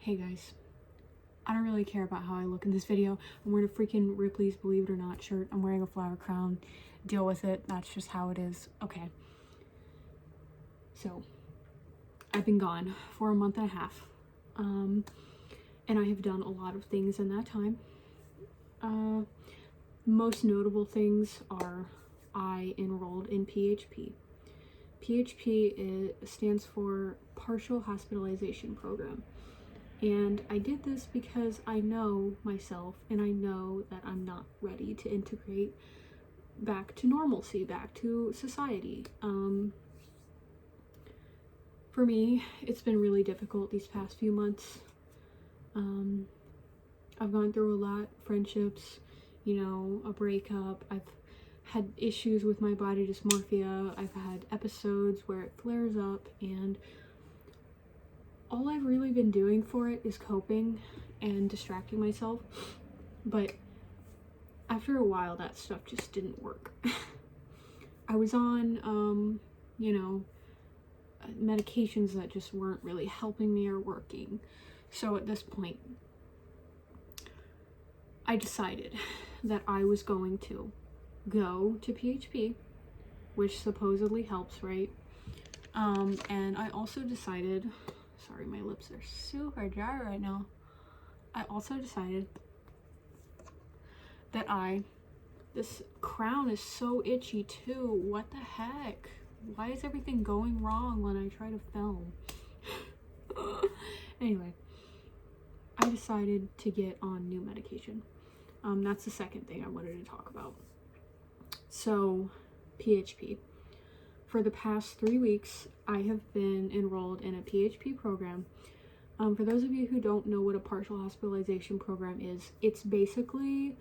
Hey guys, I don't really care about how I look in this video. I'm wearing a freaking Ripley's Believe It or Not shirt. I'm wearing a flower crown. Deal with it. That's just how it is. Okay. So, I've been gone for a month and a half. And I have done a lot of things in that time. Most notable things are I enrolled in PHP. PHP stands for Partial Hospitalization Program. And I did this because I know myself and I know that I'm not ready to integrate back to normalcy, back to society. For me, it's been really difficult these past few months. I've gone through a lot, friendships, a breakup. I've had issues with my body dysmorphia. I've had episodes where it flares up, and all I've really been doing for it is coping and distracting myself. But after a while, that stuff just didn't work. I was on, medications that just weren't really helping me or working. So at this point, I decided that I was going to go to PHP, which supposedly helps, right? And I also decided, sorry, my lips are super dry right now. I also decided that this crown is so itchy too. What the heck? Why is everything going wrong when I try to film? Anyway, I decided to get on new medication. That's the second thing I wanted to talk about. So, PHP. For the past 3 weeks, I have been enrolled in a PHP program. For those of you who don't know what a partial hospitalization program is, it's basically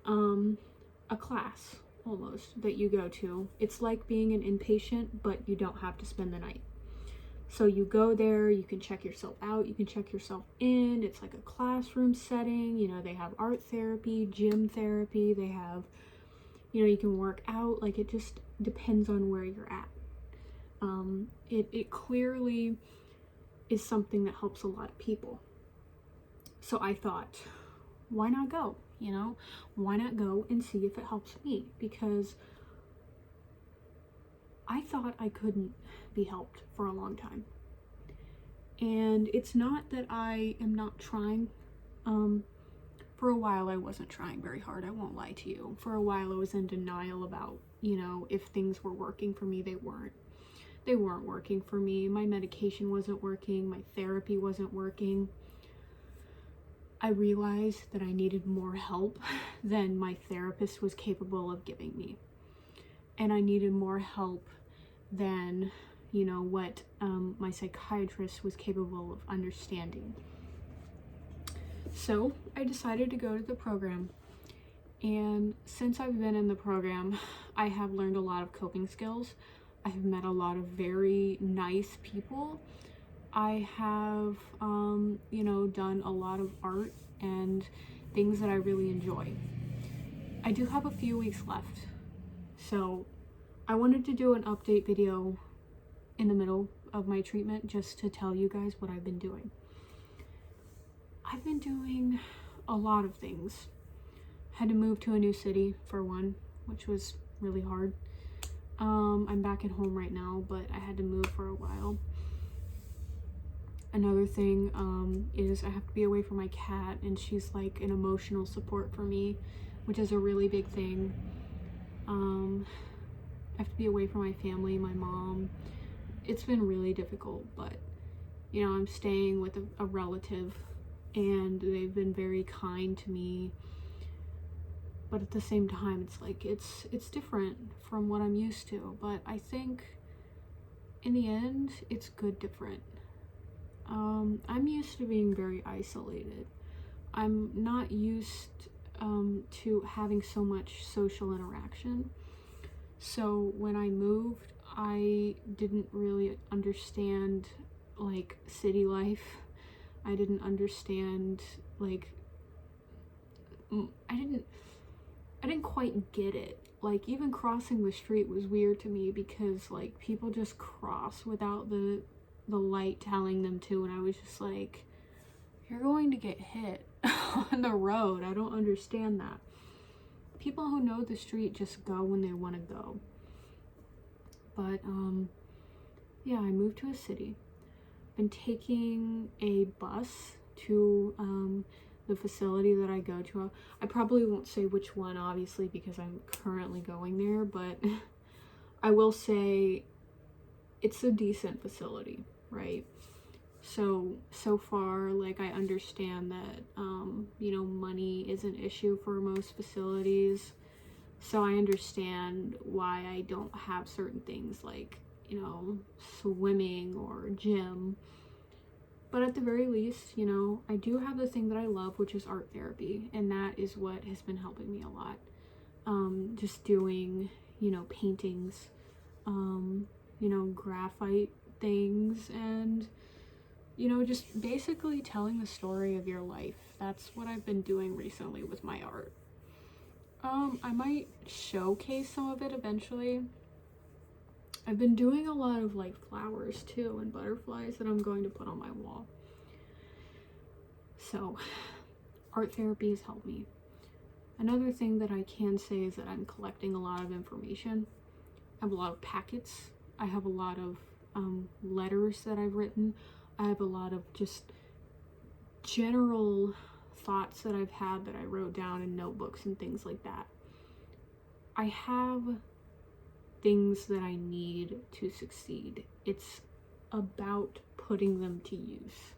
a class almost that you go to. It's like being an inpatient, but you don't have to spend the night. So you go there, you can check yourself out, you can check yourself in. It's like a classroom setting. They have art therapy, gym therapy, they have, you can work out. Like, it just depends on where you're at. It clearly is something that helps a lot of people. So I thought, why not go? Why not go and see if it helps me? Because I thought I couldn't be helped for a long time. And it's not that I am not trying. For a while I wasn't trying very hard, I won't lie to you. For a while I was in denial about, if things were working for me. They weren't. They weren't working for me. My medication wasn't working. My therapy wasn't working. I realized that I needed more help than my therapist was capable of giving me. And I needed more help than, what my psychiatrist was capable of understanding. So I decided to go to the program. And since I've been in the program, I have learned a lot of coping skills. I have met a lot of very nice people. I have, done a lot of art and things that I really enjoy. I do have a few weeks left. So I wanted to do an update video in the middle of my treatment just to tell you guys what I've been doing. I've been doing a lot of things. Had to move to a new city for one, which was really hard. I'm back at home right now, but I had to move for a while. Another thing is I have to be away from my cat, and she's like an emotional support for me, which is a really big thing. I have to be away from my family, my mom. It's been really difficult, but I'm staying with a relative, and they've been very kind to me. But at the same time, it's like it's different from what I'm used to. But I think in the end, it's good different. I'm used to being very isolated. I'm not used to having so much social interaction. So when I moved, I didn't really understand like city life. I didn't understand like I didn't quite get it. Like, even crossing the street was weird to me because like people just cross without the light telling them to, and I was just like, you're going to get hit on the road. I don't understand that. People who know the street just go when they want to go. But yeah, I moved to a city. Been taking a bus to the facility that I go to. I probably won't say which one, obviously, because I'm currently going there, but I will say it's a decent facility, right? So far, like, I understand that, you know, money is an issue for most facilities. So I understand why I don't have certain things like, you know, swimming or gym. But at the very least, you know, I do have the thing that I love, which is art therapy. And that is what has been helping me a lot. Just doing, you know, paintings, you know, graphite things, and, you know, just basically telling the story of your life. That's what I've been doing recently with my art. I might showcase some of it eventually. I've been doing a lot of like flowers too and butterflies that I'm going to put on my wall. So art therapy has helped me. Another thing that I can say is that I'm collecting a lot of information. I have a lot of packets. I have a lot of letters that I've written. I have a lot of just general thoughts that I've had that I wrote down in notebooks and things like that. I have things that I need to succeed. It's about putting them to use.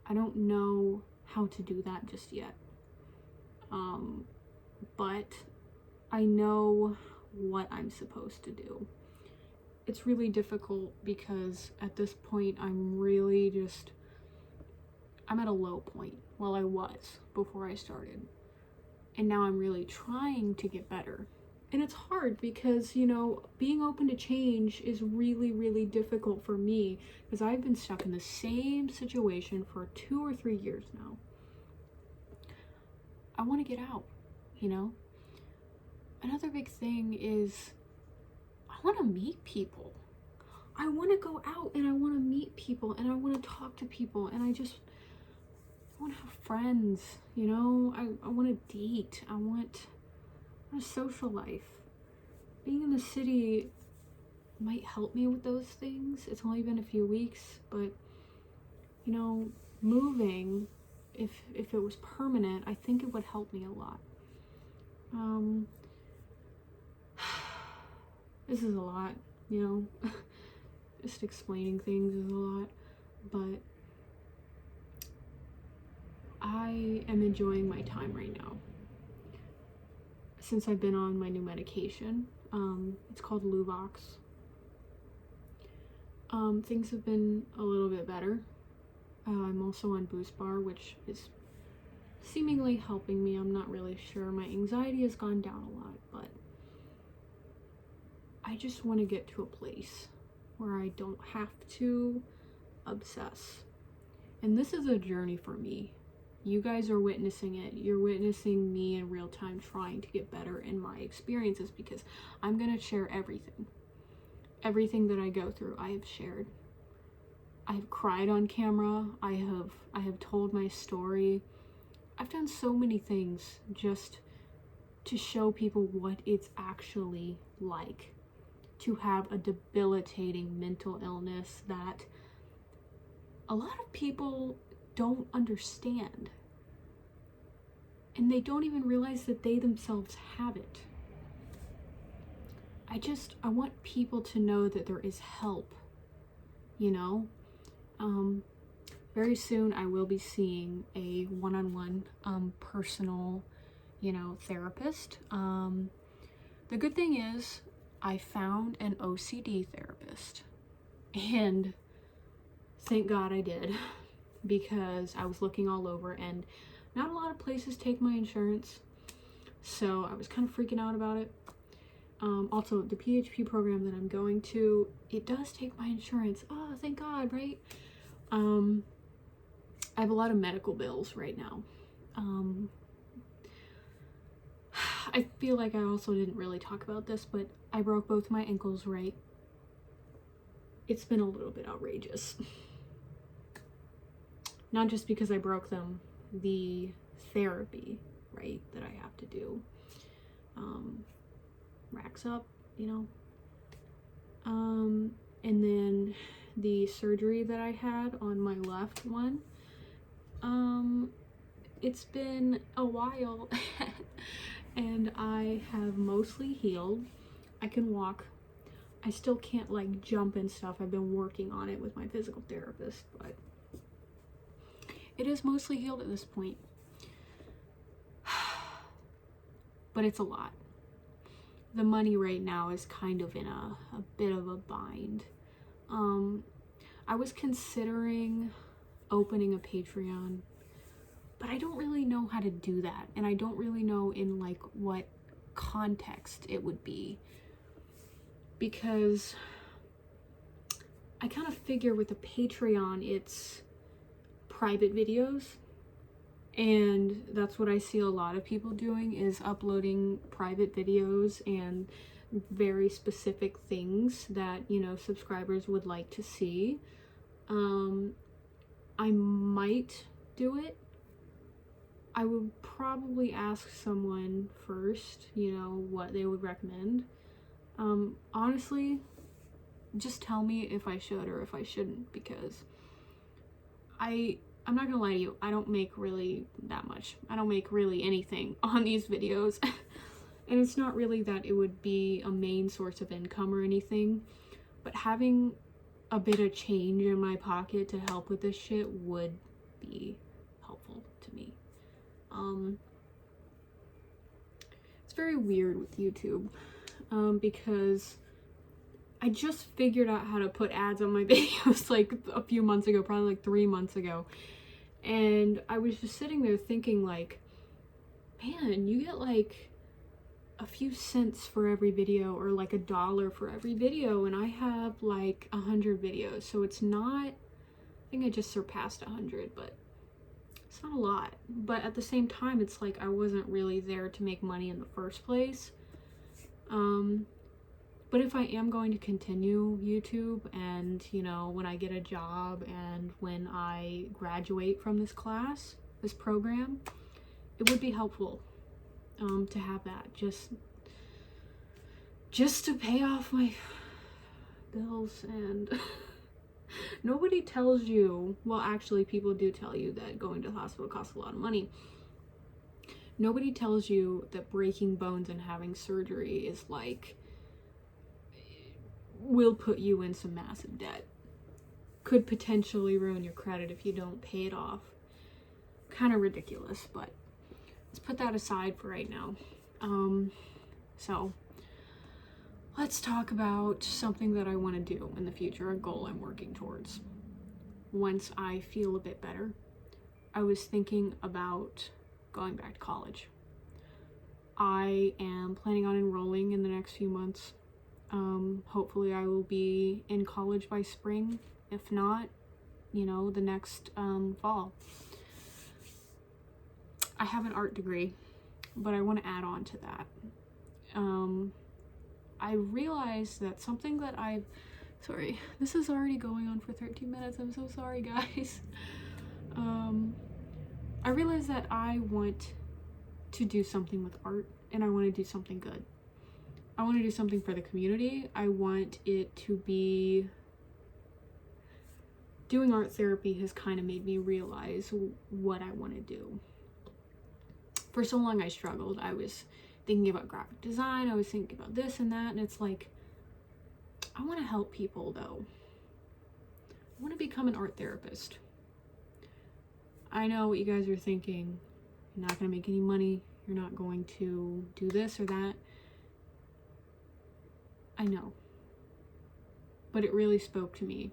I don't know how to do that just yet. But I know what I'm supposed to do. It's really difficult because at this point I'm at a low point. Well, I was before I started. And now I'm really trying to get better. And it's hard because, you know, being open to change is really, really difficult for me because I've been stuck in the same situation for 2 or 3 years now. I want to get out, you know? Another big thing is I want to meet people. I want to go out and I want to meet people and I want to talk to people and I want to have friends, you know? I want to date. I want a social life. Being in the city might help me with those things. It's only been a few weeks, but, you know, moving, if it was permanent, I think it would help me a lot. This is a lot, you know? Just explaining things is a lot, but I am enjoying my time right now. Since I've been on my new medication, it's called Luvox. Things have been a little bit better. I'm also on Boost Bar, which is seemingly helping me. I'm not really sure. My anxiety has gone down a lot, but I just want to get to a place where I don't have to obsess. And this is a journey for me. You guys are witnessing it. You're witnessing me in real time trying to get better in my experiences because I'm going to share everything. Everything that I go through, I have shared. I have cried on camera. I have told my story. I've done so many things just to show people what it's actually like to have a debilitating mental illness that a lot of people don't understand. And they don't even realize that they themselves have it. I want people to know that there is help, you know? Very soon I will be seeing a one-on-one personal, you know, therapist. The good thing is I found an OCD therapist, and thank God I did, because I was looking all over and not a lot of places take my insurance, so I was kind of freaking out about it. Also, the PHP program that I'm going to, it does take my insurance. Oh, thank God, right? I have a lot of medical bills right now. I feel like I also didn't really talk about this, but I broke both my ankles, right? It's been a little bit outrageous. Not just because I broke them, the therapy, right, that I have to do racks up, you know. And then the surgery that I had on my left one, it's been a while and I have mostly healed. I can walk. I still can't like jump and stuff. I've been working on it with my physical therapist, but it is mostly healed at this point. But it's a lot. The money right now is kind of in a bit of a bind. I was considering opening a Patreon, but I don't really know how to do that, and I don't really know in like what context it would be, because I kind of figure with the Patreon it's private videos, and that's what I see a lot of people doing, is uploading private videos and very specific things that, you know, subscribers would like to see. I might do it. I would probably ask someone first, you know, what they would recommend. Honestly, just tell me if I should or if I shouldn't, because I'm not gonna lie to you, I don't make really that much. I don't make really anything on these videos. And it's not really that it would be a main source of income or anything, but having a bit of change in my pocket to help with this shit would be helpful to me. It's very weird with YouTube, because I just figured out how to put ads on my videos like a few months ago, probably like 3 months ago. And I was just sitting there thinking like, man, you get like a few cents for every video, or like $1 for every video, and I have like 100 videos, so it's not, I think I just surpassed 100, but it's not a lot. But at the same time, it's like I wasn't really there to make money in the first place. But if I am going to continue YouTube, and you know, when I get a job and when I graduate from this class, this program, it would be helpful to have that, just to pay off my bills. And nobody tells you, well, actually people do tell you that going to the hospital costs a lot of money. Nobody tells you that breaking bones and having surgery is like, will put you in some massive debt, could potentially ruin your credit if you don't pay it off. Kind of ridiculous, but let's put that aside for right now. So let's talk about something that I want to do in the future, a goal I'm working towards. Once I feel a bit better, I was thinking about going back to college. I am planning on enrolling in the next few months. Hopefully I will be in college by spring. If not, you know, the next fall. I have an art degree, but I want to add on to that. I realized that something that sorry, this is already going on for 13 minutes. I'm so sorry, guys. I realized that I want to do something with art, and I want to do something good. I want to do something for the community. I want it to be... Doing art therapy has kind of made me realize what I want to do. For so long I struggled. I was thinking about graphic design, I was thinking about this and that, and it's like, I want to help people though. I want to become an art therapist. I know what you guys are thinking. You're not going to make any money. You're not going to do this or that. I know. But it really spoke to me,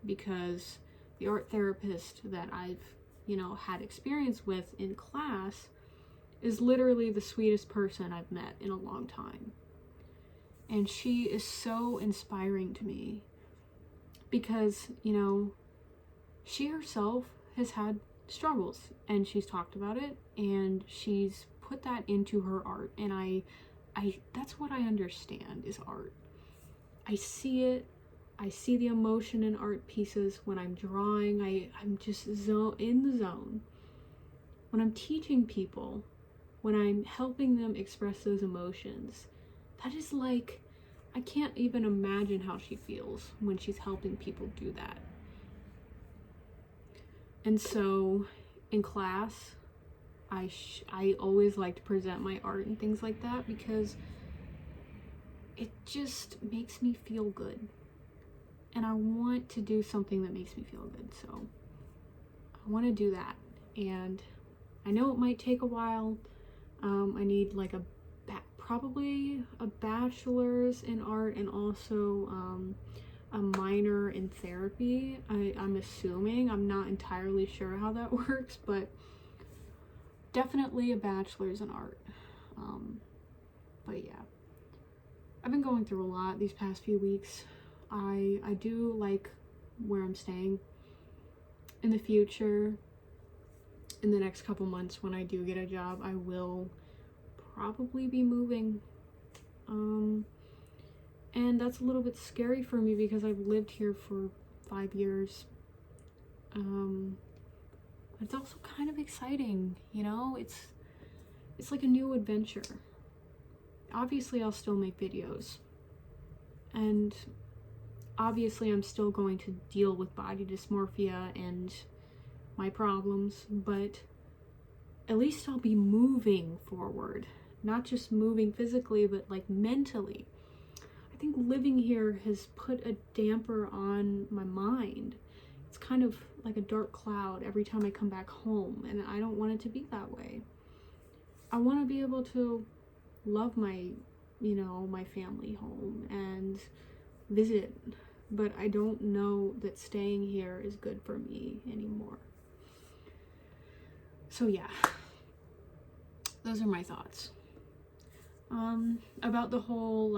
because the art therapist that I've, you know, had experience with in class is literally the sweetest person I've met in a long time. And she is so inspiring to me because, you know, she herself has had struggles and she's talked about it and she's put that into her art. And I that's what I understand is art. I see it, I see the emotion in art pieces. When I'm drawing, I'm just in the zone. When I'm teaching people, when I'm helping them express those emotions, that is like, I can't even imagine how she feels when she's helping people do that. And so in class, I always like to present my art and things like that because it just makes me feel good. And I want to do something that makes me feel good. So I want to do that. And I know it might take a while. I need like probably a bachelor's in art and also a minor in therapy. I'm assuming. I'm not entirely sure how that works, but definitely a bachelor's in art. But yeah, I've been going through a lot these past few weeks. I do like where I'm staying. In the future, in the next couple months when I do get a job, I will probably be moving. And that's a little bit scary for me because I've lived here for 5 years. It's also kind of exciting, you know? It's like a new adventure. Obviously, I'll still make videos. And obviously, I'm still going to deal with body dysmorphia and my problems, but at least I'll be moving forward. Not just moving physically, but like mentally. I think living here has put a damper on my mind. It's kind of like a dark cloud every time I come back home, and I don't want it to be that way. I want to be able to love my family home and visit, but I don't know that staying here is good for me anymore. So yeah, those are my thoughts. About the whole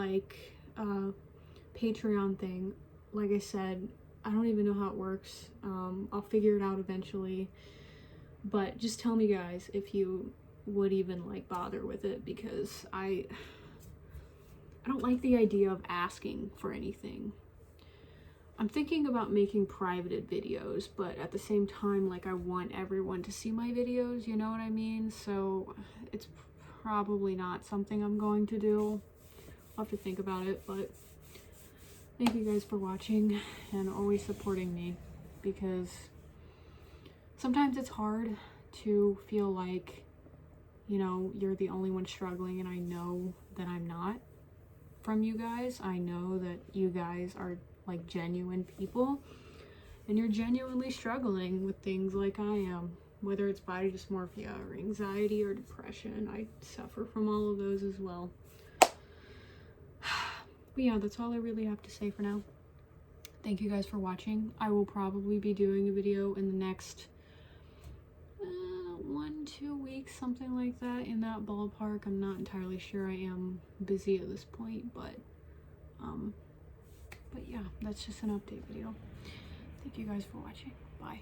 Patreon thing, like I said, I don't even know how it works. I'll figure it out eventually, but just tell me guys if you would even bother with it, because I don't like the idea of asking for anything. I'm thinking about making privated videos, but at the same time, I want everyone to see my videos, you know what I mean? So it's probably not something I'm going to do. I'll have to think about it, but thank you guys for watching and always supporting me, because sometimes it's hard to feel like, you're the only one struggling, and I know that I'm not. From you guys, I know that you guys are genuine people, and you're genuinely struggling with things like I am, whether it's body dysmorphia or anxiety or depression. I suffer from all of those as well. But yeah, that's all I really have to say for now. Thank you guys for watching. I will probably be doing a video in the next 1-2 weeks, something like that, in that ballpark. I'm not entirely sure. I am busy at this point, but yeah, that's just an update video. Thank you guys for watching. Bye.